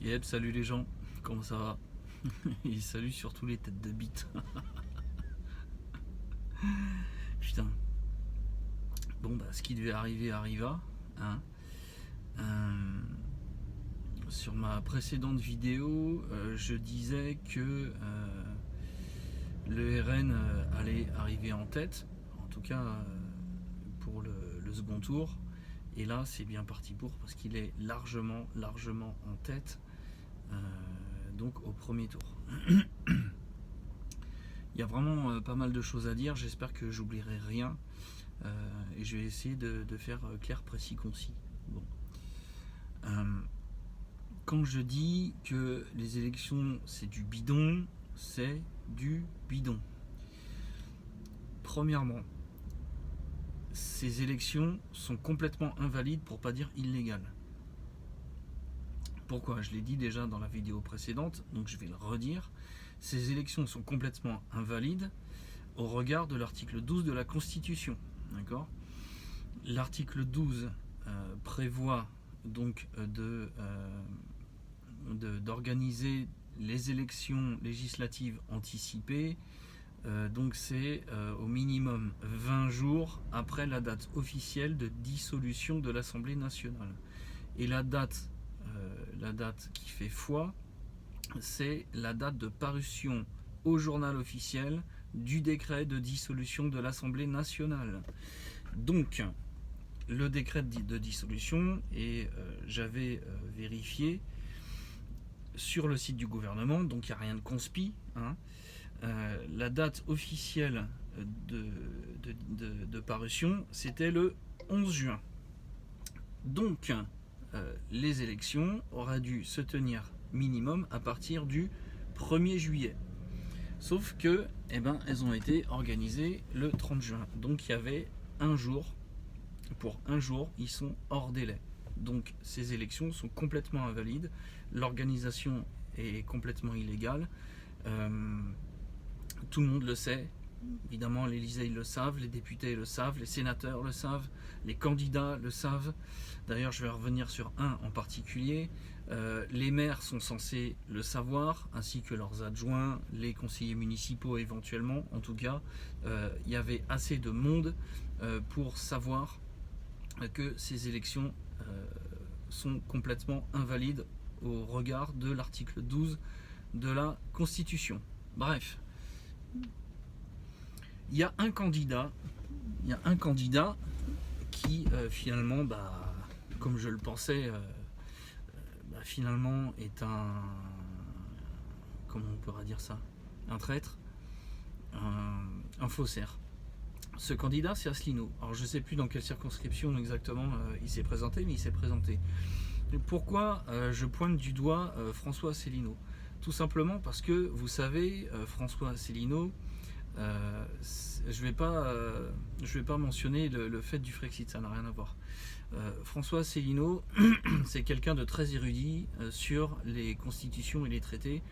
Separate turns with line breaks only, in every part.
Yep, salut les gens, comment ça va? Et salut surtout les têtes de bite. Putain. Bon bah ce qui devait arriver arriva. Hein. Euh, sur ma précédente vidéo, je disais que le RN allait arriver en tête, en tout cas pour le second tour. Et là c'est bien parti pour parce qu'il est largement en tête. Donc au premier tour. Il y a vraiment pas mal de choses à dire, j'espère que j'oublierai rien et je vais essayer de faire clair, précis, concis. Bon. Quand je dis que les élections c'est du bidon, c'est du bidon. Premièrement, ces élections sont complètement invalides pour pas dire illégales. Pourquoi? Je l'ai dit déjà dans la vidéo précédente, donc je vais le redire. Ces élections sont complètement invalides au regard de l'article 12 de la Constitution. D'accord? L'article 12 prévoit donc d'organiser les élections législatives anticipées. Donc c'est au minimum 20 jours après la date officielle de dissolution de l'Assemblée nationale. Et la date qui fait foi, c'est la date de parution au journal officiel du décret de dissolution de l'Assemblée nationale. Donc, le décret de dissolution, et j'avais vérifié sur le site du gouvernement, donc il n'y a rien de conspi. Hein. La date officielle de parution, c'était le 11 juin. Donc, les élections auraient dû se tenir minimum à partir du 1er juillet. Sauf que, elles ont été organisées le 30 juin. Donc il y avait un jour. Pour un jour, ils sont hors délai. Donc ces élections sont complètement invalides. L'organisation est complètement illégale. Tout le monde le sait. Évidemment, l'Élysée ils le savent, les députés le savent, les sénateurs le savent, les candidats le savent. D'ailleurs, je vais revenir sur un en particulier. Les maires sont censés le savoir, ainsi que leurs adjoints, les conseillers municipaux éventuellement. En tout cas, il y avait assez de monde pour savoir que ces élections sont complètement invalides au regard de l'article 12 de la Constitution. Bref. Il y a un candidat qui finalement, comme je le pensais, finalement est comment on pourra dire ça, un traître, un faussaire. Ce candidat, c'est Asselineau. Alors je ne sais plus dans quelle circonscription exactement il s'est présenté, mais il s'est présenté. Pourquoi je pointe du doigt François Asselineau? Tout simplement parce que vous savez, François Asselineau, je vais pas mentionner le fait du Frexit, ça n'a rien à voir. François Asselineau, c'est quelqu'un de très érudit sur les constitutions et les traités,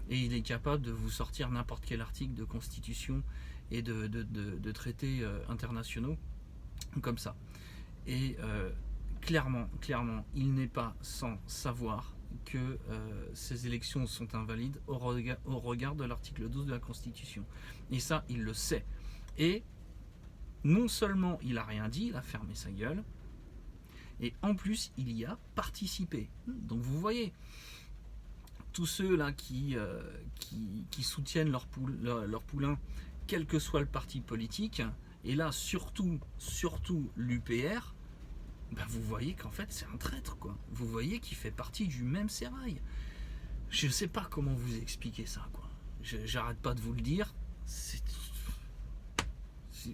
et il est capable de vous sortir n'importe quel article de constitution et de traités internationaux comme ça. Et clairement, il n'est pas sans savoir que ces élections sont invalides au regard de l'article 12 de la Constitution. Et ça, il le sait. Et non seulement il n'a rien dit, il a fermé sa gueule, et en plus, il y a participé. Donc vous voyez, tous ceux là qui soutiennent leur poulain, quel que soit le parti politique, et là surtout l'UPR, vous voyez qu'en fait c'est un traître, quoi. Vous voyez qu'il fait partie du même sérail. Je ne sais pas comment vous expliquer ça, quoi. J'arrête pas de vous le dire.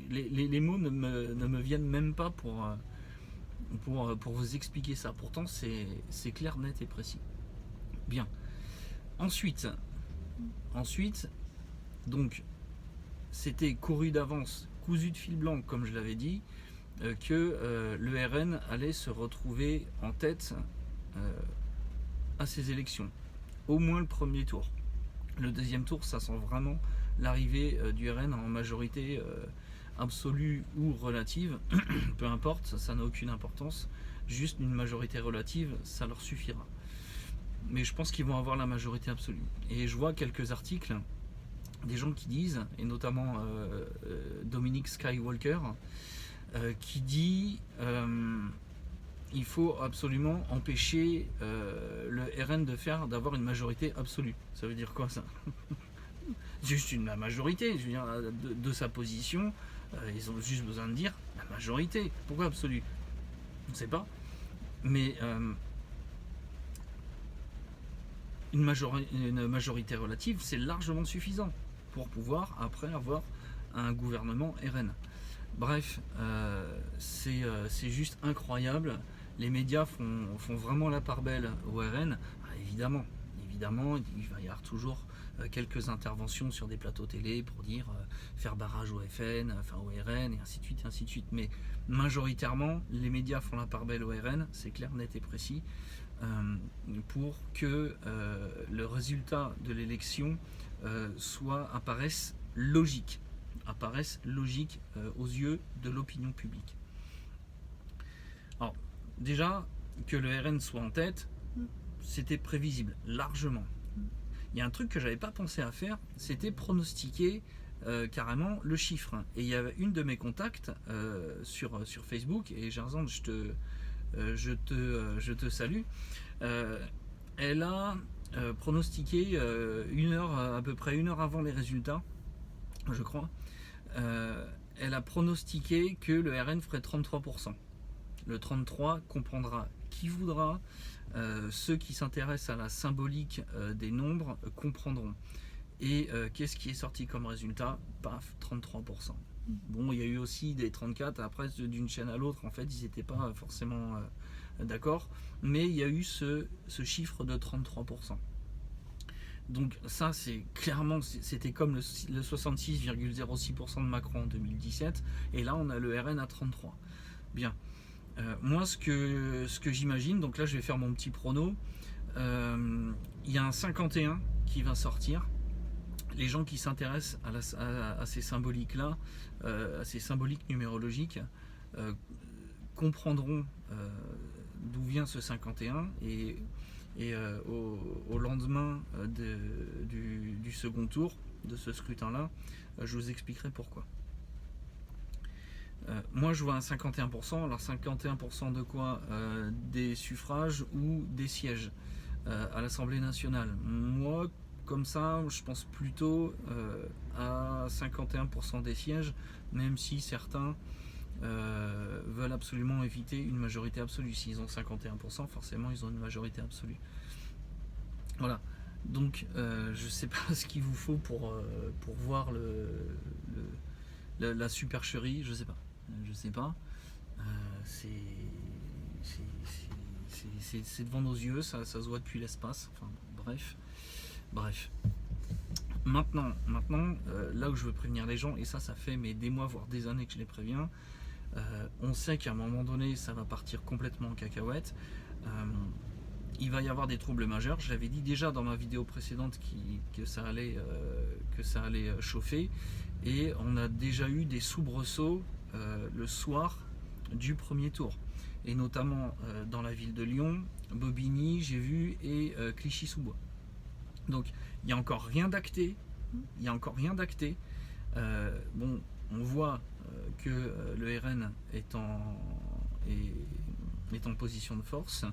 Les mots ne me viennent même pas pour vous expliquer ça. Pourtant c'est clair, net et précis. Bien. Ensuite, donc c'était couru d'avance, cousu de fil blanc, comme je l'avais dit, que le RN allait se retrouver en tête à ces élections. Au moins le premier tour. Le deuxième tour, ça sent vraiment l'arrivée du RN en majorité absolue ou relative. Peu importe, ça n'a aucune importance. Juste une majorité relative, ça leur suffira. mais je pense qu'ils vont avoir la majorité absolue. Et je vois quelques articles, des gens qui disent, et notamment Dominique Skywalker, qui dit il faut absolument empêcher le RN d'avoir une majorité absolue. Ça veut dire quoi ça? Juste la majorité, je veux dire, de sa position, ils ont juste besoin de dire la majorité. Pourquoi absolue? On ne sait pas. Mais une majorité relative, c'est largement suffisant pour pouvoir après avoir un gouvernement RN. Bref, c'est juste incroyable. Les médias font vraiment la part belle au RN. Évidemment, il va y avoir toujours quelques interventions sur des plateaux télé pour dire faire barrage au FN, enfin au RN, et ainsi de suite, et ainsi de suite. Mais majoritairement, les médias font la part belle au RN, c'est clair, net et précis, pour que le résultat de l'élection apparaisse logique aux yeux de l'opinion publique. Alors, déjà, que le RN soit en tête, c'était prévisible, largement. Il y a un truc que j'avais pas pensé à faire, c'était pronostiquer carrément le chiffre. Et il y avait une de mes contacts sur Facebook, et Gerzand, je te salue, elle a pronostiqué à peu près une heure avant les résultats, je crois, elle a pronostiqué que le RN ferait 33%. Le 33 comprendra qui voudra. Ceux qui s'intéressent à la symbolique des nombres comprendront. Et qu'est-ce qui est sorti comme résultat? Paf, 33%. Bon, il y a eu aussi des 34, après d'une chaîne à l'autre, en fait, ils n'étaient pas forcément d'accord, mais il y a eu ce chiffre de 33%. Donc ça, c'est clairement, c'était comme le 66,06% de Macron en 2017, et là on a le RN à 33. Bien. Moi, ce que j'imagine, donc là je vais faire mon petit prono, il y a un 51 qui va sortir. Les gens qui s'intéressent à ces symboliques-là, à ces symboliques numérologiques, comprendront d'où vient ce 51, et au lendemain du second tour de ce scrutin-là, je vous expliquerai pourquoi. Moi je vois un 51%, alors 51% de quoi? Des suffrages ou des sièges à l'Assemblée nationale. Moi, comme ça, je pense plutôt à 51% des sièges, même si certains veulent absolument éviter une majorité absolue. S'ils ont 51%, forcément ils ont une majorité absolue. Voilà. Donc je sais pas ce qu'il vous faut pour voir la supercherie, je sais pas. C'est devant nos yeux, ça se voit depuis l'espace. Enfin, bref. Maintenant, là où je veux prévenir les gens, et ça fait des mois, voire des années que je les préviens, on sait qu'à un moment donné, ça va partir complètement en cacahuète. Il va y avoir des troubles majeurs. Je l'avais dit déjà dans ma vidéo précédente que ça allait chauffer, et on a déjà eu des soubresauts le soir du premier tour, et notamment dans la ville de Lyon, Bobigny, j'ai vu, et Clichy-sous-Bois. Donc il n'y a encore rien d'acté. Bon, on voit que le RN est en position de force,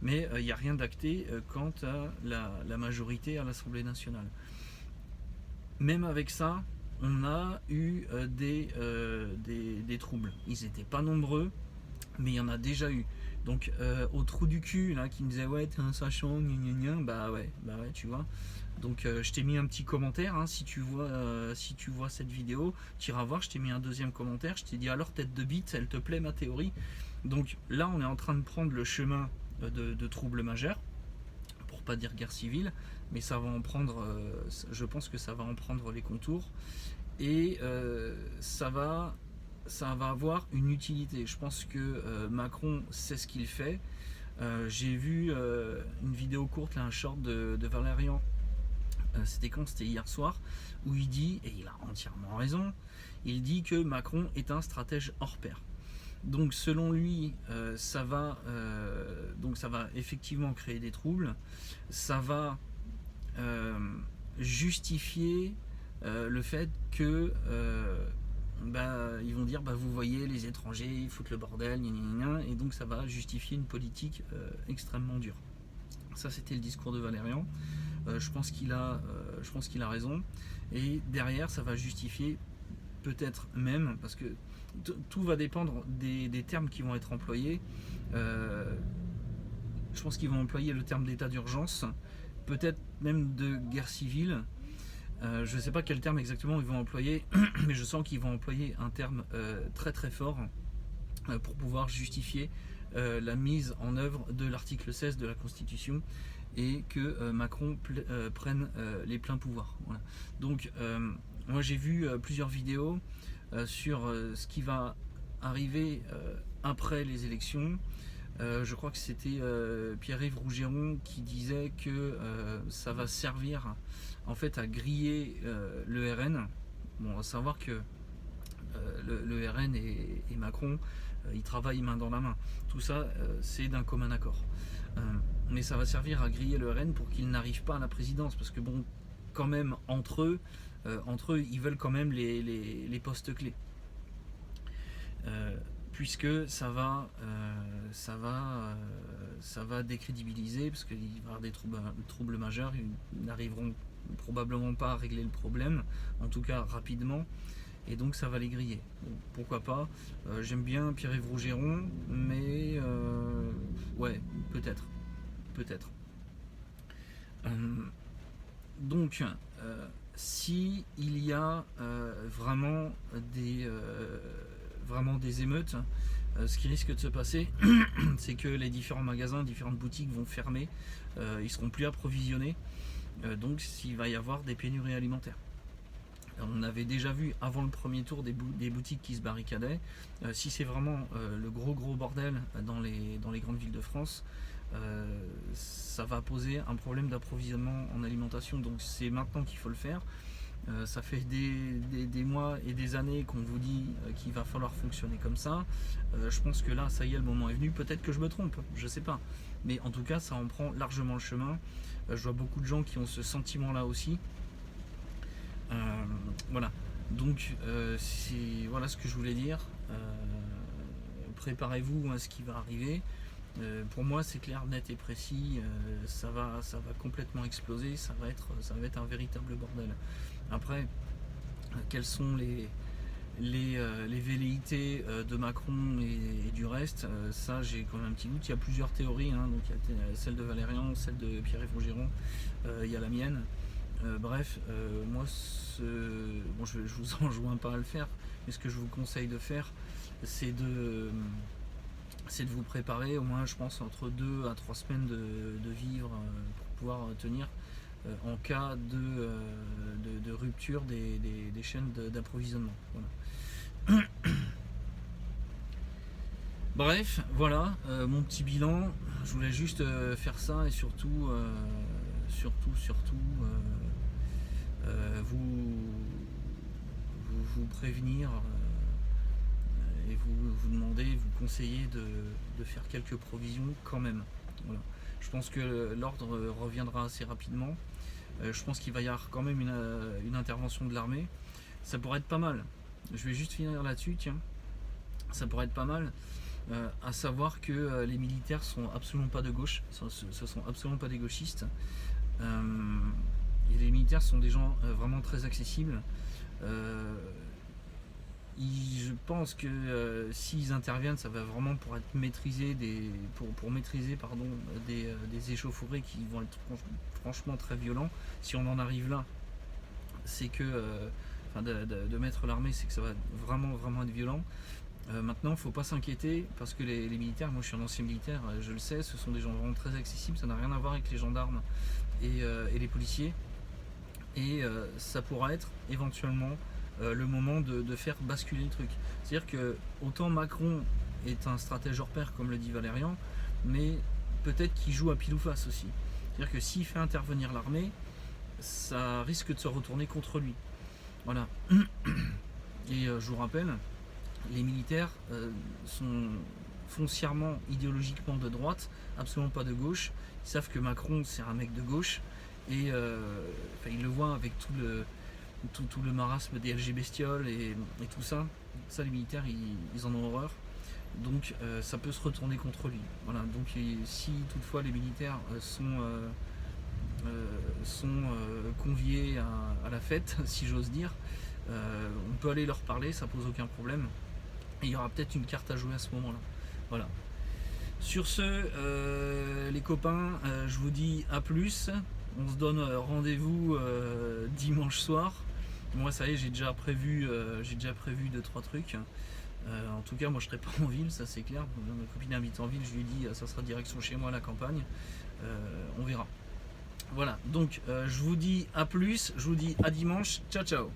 mais il n'y a rien d'acté quant à la majorité à l'Assemblée nationale. Même avec ça, on a eu des troubles. Ils n'étaient pas nombreux, mais il y en a déjà eu. Donc au trou du cul là, qui me disait ouais t'es un sachant, bah ouais, tu vois. Donc je t'ai mis un petit commentaire, hein, si tu vois cette vidéo, tu iras voir, je t'ai mis un deuxième commentaire, je t'ai dit alors tête de bite, elle te plaît ma théorie? Donc là on est en train de prendre le chemin de troubles majeurs, pour pas dire guerre civile, mais ça va en prendre, je pense que ça va en prendre les contours, et ça va avoir une utilité. Je pense que Macron sait ce qu'il fait. J'ai vu une vidéo courte, là, un short de Valérian, c'était hier soir, où il dit, et il a entièrement raison, il dit que Macron est un stratège hors pair. Donc selon lui, donc ça va effectivement créer des troubles, ça va justifier le fait que ils vont dire vous voyez les étrangers ils foutent le bordel, gna gna gna, et donc ça va justifier une politique extrêmement dure. Ça c'était le discours de Valérian. Je pense qu'il a raison, et derrière ça va justifier peut-être même, parce que tout va dépendre des termes qui vont être employés. Je pense qu'ils vont employer le terme d'état d'urgence, peut-être même de guerre civile. Je ne sais pas quel terme exactement ils vont employer, mais je sens qu'ils vont employer un terme très très fort pour pouvoir justifier la mise en œuvre de l'article 16 de la Constitution, et que Macron prenne les pleins pouvoirs. Voilà. Donc moi j'ai vu plusieurs vidéos sur ce qui va arriver après les élections. Je crois que c'était Pierre-Yves Rougeron qui disait que ça va servir en fait à griller le RN. Bon, à savoir que le RN et Macron, ils travaillent main dans la main. Tout ça, c'est d'un commun accord. Mais ça va servir à griller le RN pour qu'ils n'arrivent pas à la présidence, parce que bon, quand même entre eux, ils veulent quand même les postes clés. Puisque ça va décrédibiliser, parce qu'il va y avoir des troubles majeurs, ils n'arriveront probablement pas à régler le problème, en tout cas rapidement, et donc ça va les griller. Bon, pourquoi pas. J'aime bien Pierre-Yves Rougeron, mais ouais, peut-être. Donc si il y a vraiment des émeutes, ce qui risque de se passer, c'est que les différents magasins, différentes boutiques vont fermer, ils seront plus approvisionnés, donc il va y avoir des pénuries alimentaires. On avait déjà vu avant le premier tour des boutiques qui se barricadaient. Si c'est vraiment le gros bordel dans les grandes villes de France, ça va poser un problème d'approvisionnement en alimentation. Donc c'est maintenant qu'il faut le faire. Ça fait des mois et des années qu'on vous dit qu'il va falloir fonctionner comme ça. Je pense que là, ça y est, le moment est venu. Peut-être que je me trompe, je sais pas. Mais en tout cas, ça en prend largement le chemin. Je vois beaucoup de gens qui ont ce sentiment-là aussi. Voilà. Donc, voilà ce que je voulais dire. Préparez-vous à ce qui va arriver. Pour moi, c'est clair, net et précis. Ça va complètement exploser. Ça va être un véritable bordel. Après, quelles sont les velléités de Macron et du reste, ça j'ai quand même un petit doute. Il y a plusieurs théories, hein. Donc il y a celle de Valérian, celle de Pierre-Yves Rougeron, il y a la mienne. Bref, moi je vous enjoins pas à le faire, mais ce que je vous conseille de faire, c'est de vous préparer au moins, je pense, entre 2 à 3 semaines de vivre pour pouvoir tenir en cas de rupture des chaînes d'approvisionnement. Voilà. Bref, voilà mon petit bilan. Je voulais juste faire ça, et surtout vous prévenir et vous demander, vous conseiller de faire quelques provisions quand même. Voilà. Je pense que l'ordre reviendra assez rapidement. Je pense qu'il va y avoir quand même une intervention de l'armée. Ça pourrait être pas mal. Je vais juste finir là-dessus, tiens. Ça pourrait être pas mal. À savoir que les militaires sont absolument pas de gauche. Ce sont absolument pas des gauchistes. Et les militaires sont des gens vraiment très accessibles. Je pense que s'ils interviennent, ça va vraiment pour être maîtrisé pour maîtriser des échauffourées qui vont être franchement très violents. Si on en arrive là, c'est que de mettre l'armée, c'est que ça va vraiment être violent. Maintenant, il ne faut pas s'inquiéter, parce que les militaires, moi je suis un ancien militaire, je le sais, ce sont des gens vraiment très accessibles. Ça n'a rien à voir avec les gendarmes et les policiers. Et ça pourra être éventuellement le moment de faire basculer le truc. C'est-à-dire que autant Macron est un stratège hors pair, comme le dit Valérian, mais peut-être qu'il joue à pile ou face aussi. C'est-à-dire que s'il fait intervenir l'armée, ça risque de se retourner contre lui. Voilà. Et je vous rappelle les militaires sont foncièrement, idéologiquement de droite, absolument pas de gauche. Ils savent que Macron c'est un mec de gauche et ils le voient avec tout le marasme des LG bestioles et tout ça. Ça, les militaires ils en ont horreur. Donc ça peut se retourner contre lui. Voilà. Donc si toutefois les militaires sont conviés à la fête, si j'ose dire, on peut aller leur parler, ça pose aucun problème. Et il y aura peut-être une carte à jouer à ce moment-là. Voilà. Sur ce, les copains, je vous dis à plus. On se donne rendez-vous dimanche soir. Moi, ça y est, j'ai déjà prévu 2-3 trucs. En tout cas, moi, je serai pas en ville, ça c'est clair. Ma copine habite en ville, je lui ai dit, ça sera direction chez moi à la campagne. On verra. Voilà. Donc, je vous dis à plus. Je vous dis à dimanche. Ciao, ciao.